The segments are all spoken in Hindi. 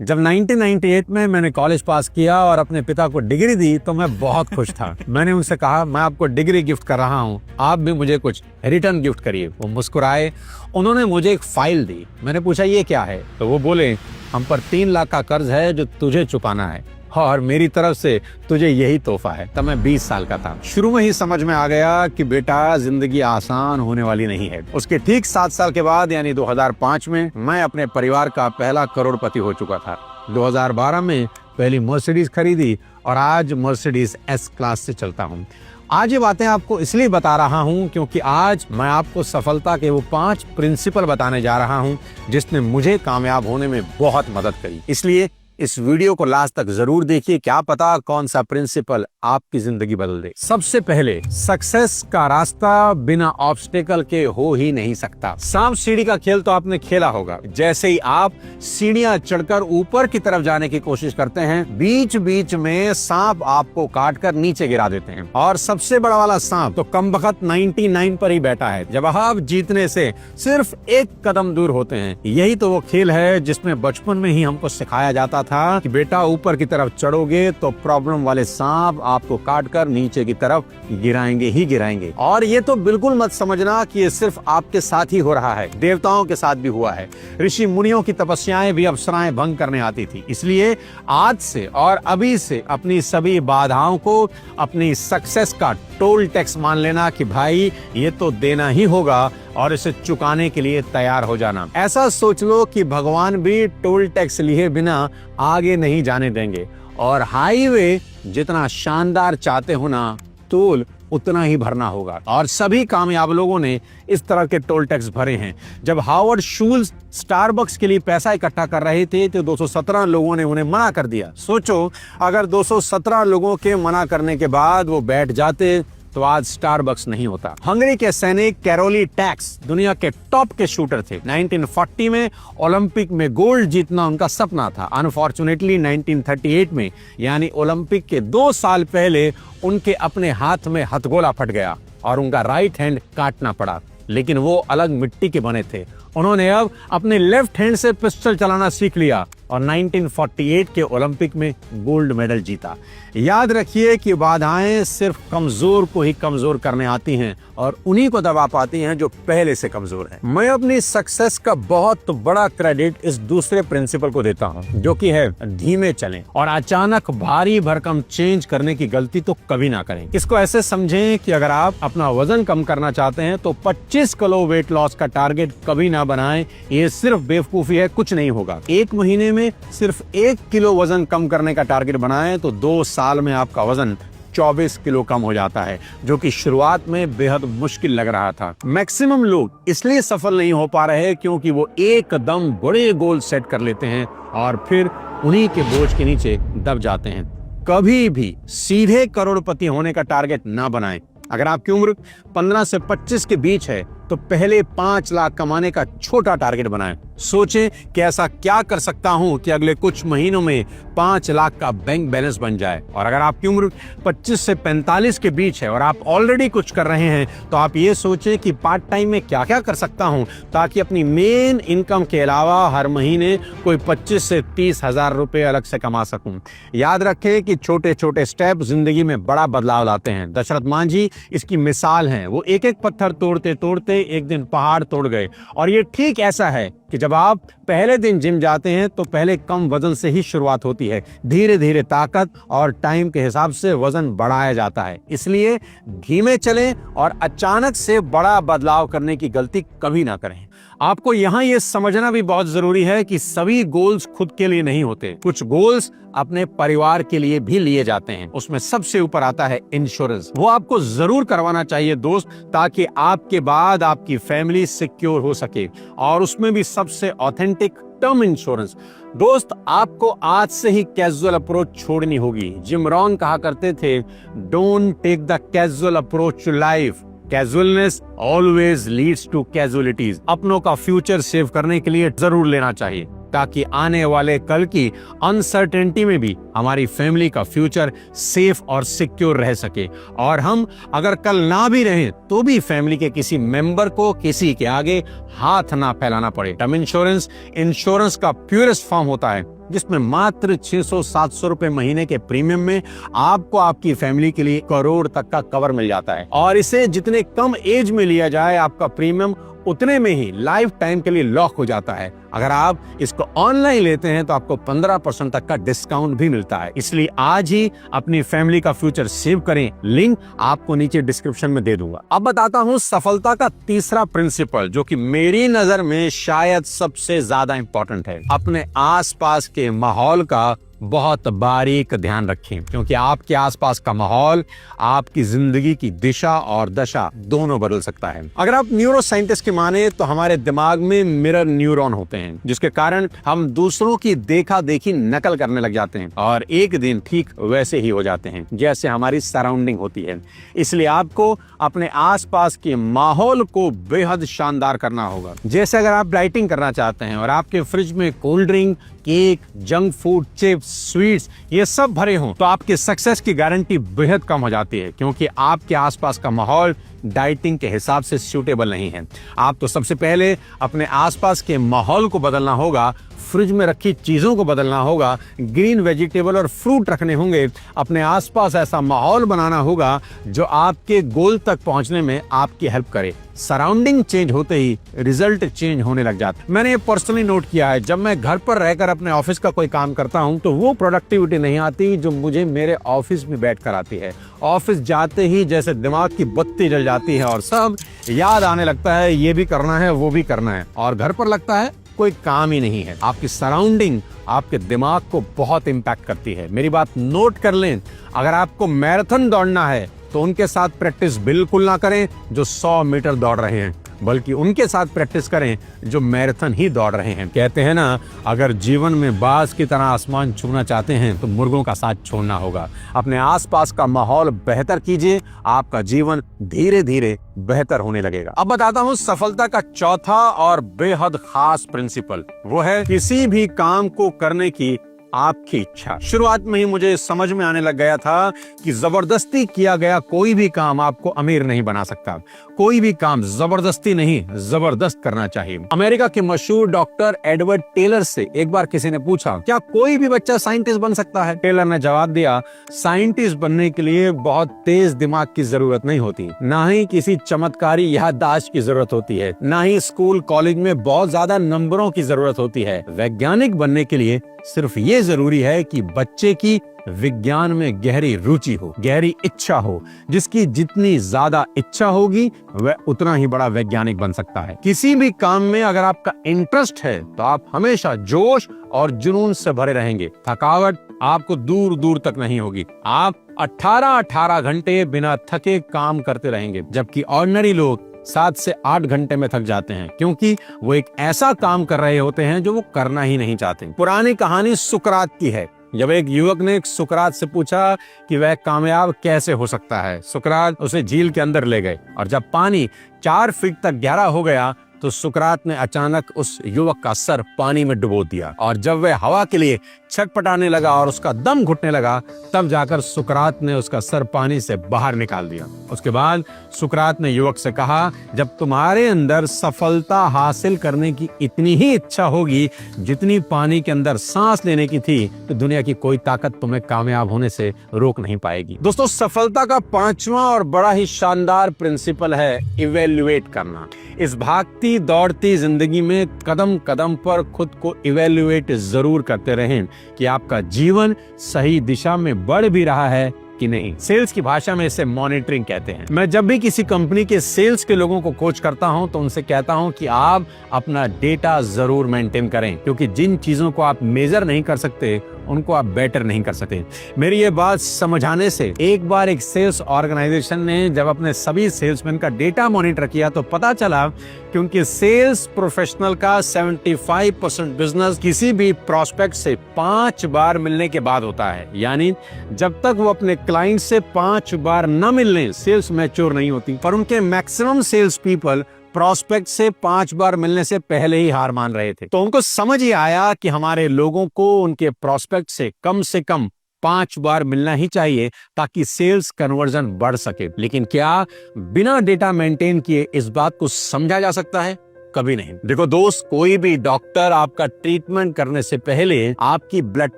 जब 1998 में मैंने कॉलेज पास किया और अपने पिता को डिग्री दी तो मैं बहुत खुश था। मैंने उनसे कहा, मैं आपको डिग्री गिफ्ट कर रहा हूँ, आप भी मुझे कुछ रिटर्न गिफ्ट करिए। वो मुस्कुराए, उन्होंने मुझे एक फाइल दी। मैंने पूछा, ये क्या है? तो वो बोले, हम पर 3 लाख का कर्ज है जो तुझे चुकाना है और मेरी तरफ से तुझे यही तोहफा है। तब मैं 20 साल का था। शुरू में ही समझ में आ गया कि बेटा, जिंदगी आसान होने वाली नहीं है। उसके ठीक 7 साल के बाद यानी 2005 में मैं अपने परिवार का पहला करोड़पति हो चुका था। 2012 में पहली मर्सिडीज खरीदी और आज मर्सिडीज एस क्लास से चलता हूँ। आज ये बातें आपको इसलिए बता रहा हूँ क्योंकि आज मैं आपको सफलता के वो 5 प्रिंसिपल बताने जा रहा हूँ जिसने मुझे कामयाब होने में बहुत मदद करी। इसलिए इस वीडियो को लास्ट तक जरूर देखिए, क्या पता कौन सा प्रिंसिपल आपकी जिंदगी बदल दे। सबसे पहले, सक्सेस का रास्ता बिना ऑब्स्टेकल के हो ही नहीं सकता। सांप सीढ़ी का खेल तो आपने खेला होगा। जैसे ही आप सीढ़ियां चढ़कर ऊपर की तरफ जाने की कोशिश करते हैं, बीच बीच में सांप आपको काटकर नीचे गिरा देते हैं। और सबसे बड़ा वाला सांप तो कमबख्त 99 पर ही बैठा है जब आप जीतने से सिर्फ 1 कदम दूर होते हैं। यही तो वो खेल है जिसमें बचपन में ही हमको सिखाया जाता था कि बेटा, ऊपर की तरफ चढ़ोगे तो प्रॉब्लम वाले सांप आपको काटकर नीचे की तरफ गिराएंगे ही गिराएंगे। और ये तो बिल्कुल मत समझना कि ये सिर्फ आपके साथ ही हो रहा है, देवताओं के साथ भी हुआ है। ऋषि मुनियों की तपस्याएं भी अप्सराएं भंग करने आती थी। इसलिए आज से और अभी से अपनी सभी बाधाओं को अपनी सक्सेस का टोल टैक्स मान लेना कि भाई, ये तो देना ही होगा और इसे चुकाने के लिए तैयार हो जाना। ऐसा सोच लो कि भगवान भी टोल टैक्स लिए बिना आगे नहीं जाने देंगे। और हाईवे जितना शानदार चाहते हो ना, टोल उतना ही भरना होगा। और सभी कामयाब लोगों ने इस तरह के टोल टैक्स भरे हैं। जब हावर्ड शूल्स स्टारबक्स के लिए पैसा इकट्ठा कर रहे थे तो 217 लोगों ने उन्हें मना कर दिया। सोचो, अगर 217 लोगों के मना करने के बाद वो बैठ जाते तो आज स्टारबक्स नहीं होता। हंगरी के सैनिक कैरोली टैक्स दुनिया के टॉप के शूटर थे। 1940 में ओलंपिक में गोल्ड जीतना उनका सपना था। अनफॉर्चुनेटली 1938 में यानी ओलंपिक के 2 साल पहले उनके अपने हाथ में हथगोला फट गया और उनका राइट हैंड काटना पड़ा। लेकिन वो अलग मिट्टी के बने थे। उन्होंने अब अपने लेफ्ट हैंड से पिस्टल चलाना सीख लिया और 1948 के ओलंपिक में गोल्ड मेडल जीता। याद रखिए कि बाधाएं सिर्फ कमजोर को ही कमजोर करने आती हैं और उन्हीं को दबा पाती हैं जो पहले से कमजोर हैं। मैं अपनी सक्सेस का बहुत बड़ा क्रेडिट इस दूसरे प्रिंसिपल को देता हूं, जो कि है धीमे चलें और अचानक भारी भरकम चेंज करने की गलती तो कभी ना करें। इसको ऐसे समझें कि अगर आप अपना वजन कम करना चाहते हैं तो 25 किलो वेट लॉस का टारगेट कभी ना बनाएं। ये सिर्फ बेवकूफी है, कुछ नहीं होगा। 1 महीने में सिर्फ 1 किलो वजन कम करने का टारगेट बनाएं तो 2 साल में आपका वजन 24 किलो कम हो जाता है, जो कि शुरुआत में बेहद मुश्किल लग रहा था। मैक्सिमम लोग इसलिए सफल नहीं हो पा रहे क्योंकि वो एकदम बड़े गोल सेट कर लेते हैं और फिर उन्हीं के बोझ के नीचे दब जाते हैं। कभी भी सीधे करोड़पति होने का टारगेट ना बनाएं। अगर आपकी उम्र 15 से 25 के बीच है तो पहले 5 लाख कमाने का छोटा टारगेट बनाएं। सोचें कि ऐसा क्या कर सकता हूं कि अगले कुछ महीनों में 5 लाख का बैंक बैलेंस बन जाए। और अगर आपकी उम्र 25 से 45 के बीच है और आप ऑलरेडी कुछ कर रहे हैं तो आप ये सोचें कि पार्ट टाइम में क्या क्या कर सकता हूं ताकि अपनी मेन इनकम के अलावा हर महीने कोई 25 से 30 हजार रुपए अलग से कमा सकूं। याद रखें कि छोटे छोटे स्टेप जिंदगी में बड़ा बदलाव लाते हैं। दशरथ मांझी इसकी मिसाल हैं। वो एक एक पत्थर तोड़ते तोड़ते एक दिन पहाड़ तोड़ गए। और ये ठीक ऐसा है कि जब आप पहले दिन जिम जाते हैं तो पहले कम वजन से ही शुरुआत होती है। धीरे धीरे ताकत और टाइम के हिसाब से वजन बढ़ाया जाता है। इसलिए धीमे चलें और अचानक से बड़ा बदलाव करने की गलती कभी ना करें। आपको यहाँ ये समझना भी बहुत जरूरी है कि सभी गोल्स खुद के लिए नहीं होते। कुछ गोल्स अपने परिवार के लिए भी लिए जाते हैं। उसमें सबसे ऊपर आता है इंश्योरेंस। वो आपको जरूर करवाना चाहिए दोस्त, ताकि आपके बाद आपकी फैमिली सिक्योर हो सके। और उसमें भी सबसे ऑथेंटिक टर्म इंश्योरेंस। दोस्त, आपको आज से ही कैजुअल अप्रोच छोड़नी होगी। जिम रॉन कहा करते थे, don't take the casual approach to life, casualness always leads to casualties. अपनों का फ्यूचर सेव करने के लिए जरूर लेना चाहिए ताकि आने वाले कल की अनसर्टेनिटी में भी हमारी फैमिली का फ्यूचर सेफ और सिक्योर रह सके। और हम अगर कल ना भी रहें तो भी फैमिली के किसी मेंबर को किसी के आगे हाथ ना फैलाना पड़े। टर्म इंश्योरेंस इंश्योरेंस का प्योरेस्ट फॉर्म होता है। जिसमें मात्र 600-700 रुपए महीने के प्रीमियम में आपको आपकी फैमिली के लिए करोड़ तक का कवर मिल जाता है। और इसे जितने कम एज में लिया जाए, आपका प्रीमियम उतने में ही लाइफ टाइम के लिए लॉक हो जाता है। अगर आप इसको ऑनलाइन लेते हैं तो आपको 15% तक का डिस्काउंट भी मिलता है। इसलिए आज ही अपनी फैमिली का फ्यूचर सेव करें। लिंक आपको नीचे डिस्क्रिप्शन में दे दूंगा। अब बताता हूं सफलता का तीसरा प्रिंसिपल, जो कि मेरी नजर में शायद सबसे ज्यादा इंपॉर्टेंट है। अपने आसपास के माहौल का बहुत बारीक ध्यान रखें, क्योंकि आपके आसपास का माहौल आपकी जिंदगी की दिशा और दशा दोनों बदल सकता है। अगर आप न्यूरो साइंटिस्ट की माने तो हमारे दिमाग में मिरर न्यूरॉन होते हैं, जिसके कारण हम दूसरों की देखा देखी नकल करने लग जाते हैं और एक दिन ठीक वैसे ही हो जाते हैं जैसे हमारी सराउंडिंग होती है। इसलिए आपको अपने आसपास के माहौल को बेहद शानदार करना होगा। जैसे अगर आप डाइटिंग करना चाहते हैं और आपके फ्रिज में cold drink, cake, junk food, chips, sweets ये सब भरे हों, तो आपके सक्सेस की गारंटी बेहद कम हो जाती है, क्योंकि आपके आसपास का माहौल डाइटिंग के हिसाब से सूटेबल नहीं है। आप तो सबसे पहले अपने आसपास के माहौल को बदलना होगा, फ्रिज में रखी चीजों को बदलना होगा, ग्रीन वेजिटेबल और फ्रूट रखने होंगे। अपने आसपास ऐसा माहौल बनाना होगा जो आपके गोल तक पहुंचने में आपकी हेल्प करे। सराउंडिंग चेंज होते ही रिजल्ट चेंज होने लग जाता है। मैंने ये पर्सनली नोट किया है, जब मैं घर पर रहकर अपने ऑफिस का कोई काम करता हूं तो वो प्रोडक्टिविटी नहीं आती जो मुझे मेरे ऑफिस में बैठकर आती है। ऑफिस जाते ही जैसे दिमाग की बत्ती जल जाती है और सब याद आने लगता है, ये भी करना है, वो भी करना है, और घर पर लगता है कोई काम ही नहीं है। आपकी सराउंडिंग आपके दिमाग को बहुत इंपैक्ट करती है। मेरी बात नोट कर लें, अगर आपको मैराथन दौड़ना है तो उनके साथ प्रैक्टिस बिल्कुल ना करें जो 100 मीटर दौड़ रहे हैं, बल्कि उनके साथ प्रैक्टिस करें जो मैराथन ही दौड़ रहे हैं। कहते हैं ना, अगर जीवन में बाज की तरह आसमान छूना चाहते हैं तो मुर्गों का साथ छोड़ना होगा। अपने आसपास का माहौल बेहतर कीजिए, आपका जीवन धीरे धीरे बेहतर होने लगेगा। अब बताता हूँ सफलता का चौथा और बेहद खास प्रिंसिपल, वो है किसी भी काम को करने की आपकी इच्छा। शुरुआत में ही मुझे समझ में आने लग गया था कि जबरदस्ती किया गया कोई भी काम आपको अमीर नहीं बना सकता। कोई भी काम जबरदस्ती नहीं, जबरदस्त करना चाहिए। अमेरिका के मशहूर डॉक्टर एडवर्ड टेलर से एक बार किसी ने पूछा, क्या कोई भी बच्चा साइंटिस्ट बन सकता है? टेलर ने जवाब दिया, साइंटिस्ट बनने के लिए बहुत तेज दिमाग की जरूरत नहीं होती, ना ही किसी चमत्कारी याददाश्त की जरूरत होती है, ना ही स्कूल कॉलेज में बहुत ज्यादा नंबरों की जरूरत होती है। वैज्ञानिक बनने के लिए सिर्फ ये जरूरी है कि बच्चे की विज्ञान में गहरी रुचि हो, गहरी इच्छा हो। जिसकी जितनी ज्यादा इच्छा होगी वह उतना ही बड़ा वैज्ञानिक बन सकता है। किसी भी काम में अगर आपका इंटरेस्ट है तो आप हमेशा जोश और जुनून से भरे रहेंगे। थकावट आपको दूर दूर तक नहीं होगी। आप 18 घंटे बिना थके काम करते रहेंगे, जबकि ऑर्डिनरी लोग 7 से 8 घंटे में थक जाते हैं, क्योंकि वो एक ऐसा काम कर रहे होते हैं जो वो करना ही नहीं चाहते। पुरानी कहानी सुकरात की है। जब एक युवक ने सुकरात से पूछा कि वह कामयाब कैसे हो सकता है, सुकरात उसे झील के अंदर ले गए और जब पानी 4 फीट तक गहरा हो गया तो सुकरात ने अचानक उस युवक का सर पानी में डुबो दिया, और जब वह हवा के लिए छटपटाने लगा और उसका दम घुटने लगा, तब जाकर सुकरात ने उसका सर पानी से बाहर निकाल दिया। उसके बाद सुकरात ने युवक से कहा, जब तुम्हारे अंदर सफलता हासिल करने की इतनी ही इच्छा होगी जितनी पानी के अंदर सांस लेने की थी, तो दुनिया की कोई ताकत तुम्हें कामयाब होने से रोक नहीं पाएगी। दोस्तों, सफलता का 5वां और बड़ा ही शानदार प्रिंसिपल है इवेल्युएट करना। इस भागती दौड़ती जिंदगी में कदम कदम पर खुद को इवेल्युएट जरूर करते रहें कि आपका जीवन सही दिशा में बढ़ भी रहा है कि नहीं। सेल्स की भाषा में इसे मॉनिटरिंग कहते हैं। मैं जब भी किसी कंपनी के सेल्स के लोगों को कोच करता हूं तो उनसे कहता हूं कि आप अपना डेटा जरूर मेंटेन करें, क्योंकि जिन चीजों को आप मेजर नहीं कर सकते उनको आप बेटर नहीं कर सकते। मेरी ये बात समझाने से एक बार एक सेल्स ऑर्गेनाइजेशन ने जब अपने सभी सेल्समैन का डेटा मॉनिटर किया तो पता चला क्योंकि सेल्स प्रोफेशनल का 75% बिजनेस किसी भी प्रोस्पेक्ट से 5 बार मिलने के बाद होता है। यानी जब तक वो अपने क्लाइंट से 5 बार न मिलने, सेल्स मैच्योर नहीं होती। पर उनके मैक्सिमम सेल्स पीपल प्रोस्पेक्ट से 5 बार मिलने से पहले ही हार मान रहे थे। तो उनको समझ ही आया कि हमारे लोगों को उनके प्रोस्पेक्ट से कम 5 बार मिलना ही चाहिए ताकि सेल्स कन्वर्जन बढ़ सके। लेकिन क्या बिना डेटा मेंटेन किए इस बात को समझा जा सकता है? कभी नहीं। देखो दोस्त, कोई भी डॉक्टर आपका ट्रीटमेंट करने से पहले आपकी ब्लड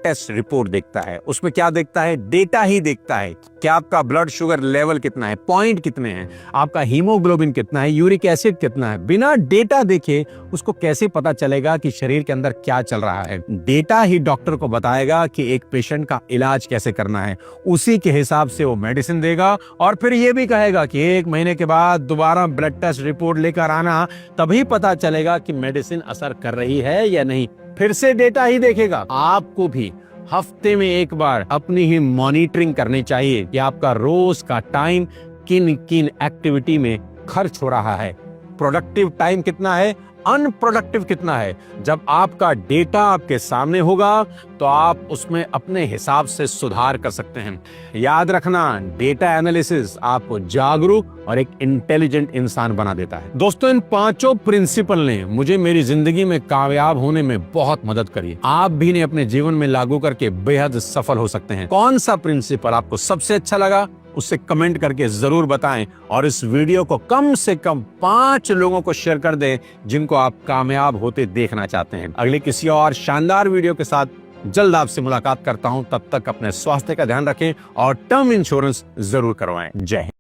टेस्ट रिपोर्ट देखता है। उसमें क्या देखता है? डेटा ही देखता है कि आपका ब्लड शुगर लेवल कितना है, पॉइंट कितने हैं, आपका हीमोग्लोबिन कितना है, यूरिक एसिड कितना है। बिना डेटा देखे उसको कैसे पता चलेगा कि शरीर के अंदर क्या चल रहा है? डेटा ही डॉक्टर को बताएगा कि एक पेशेंट का इलाज कैसे करना है। उसी के हिसाब से वो मेडिसिन देगा और फिर ये भी कहेगा कि 1 महीने के बाद दोबारा ब्लड टेस्ट रिपोर्ट लेकर आना, तभी पता चलेगा कि मेडिसिन असर कर रही है या नहीं। फिर से डेटा ही देखेगा। आपको भी हफ्ते में एक बार अपनी ही मॉनिटरिंग करनी चाहिए कि आपका रोज का टाइम किन किन एक्टिविटी में खर्च हो रहा है, प्रोडक्टिव टाइम कितना है, अनप्रोडक्टिव कितना है। जब आपका डेटा आपके सामने होगा तो आप उसमें अपने हिसाब से सुधार कर सकते हैं। याद रखना, डेटा एनालिसिस आपको जागरूक और एक इंटेलिजेंट इंसान बना देता है। दोस्तों, इन 5 प्रिंसिपल ने मुझे मेरी जिंदगी में कामयाब होने में बहुत मदद करी। आप भी इन्हें अपने जीवन में लागू करके बेहद सफल हो सकते हैं। कौन सा प्रिंसिपल आपको सबसे अच्छा लगा उससे कमेंट करके जरूर बताएं और इस वीडियो को कम से कम 5 लोगों को शेयर कर दें जिनको आप कामयाब होते देखना चाहते हैं। अगले किसी और शानदार वीडियो के साथ जल्द आपसे मुलाकात करता हूं। तब तक अपने स्वास्थ्य का ध्यान रखें और टर्म इंश्योरेंस जरूर करवाएं। जय हिंद।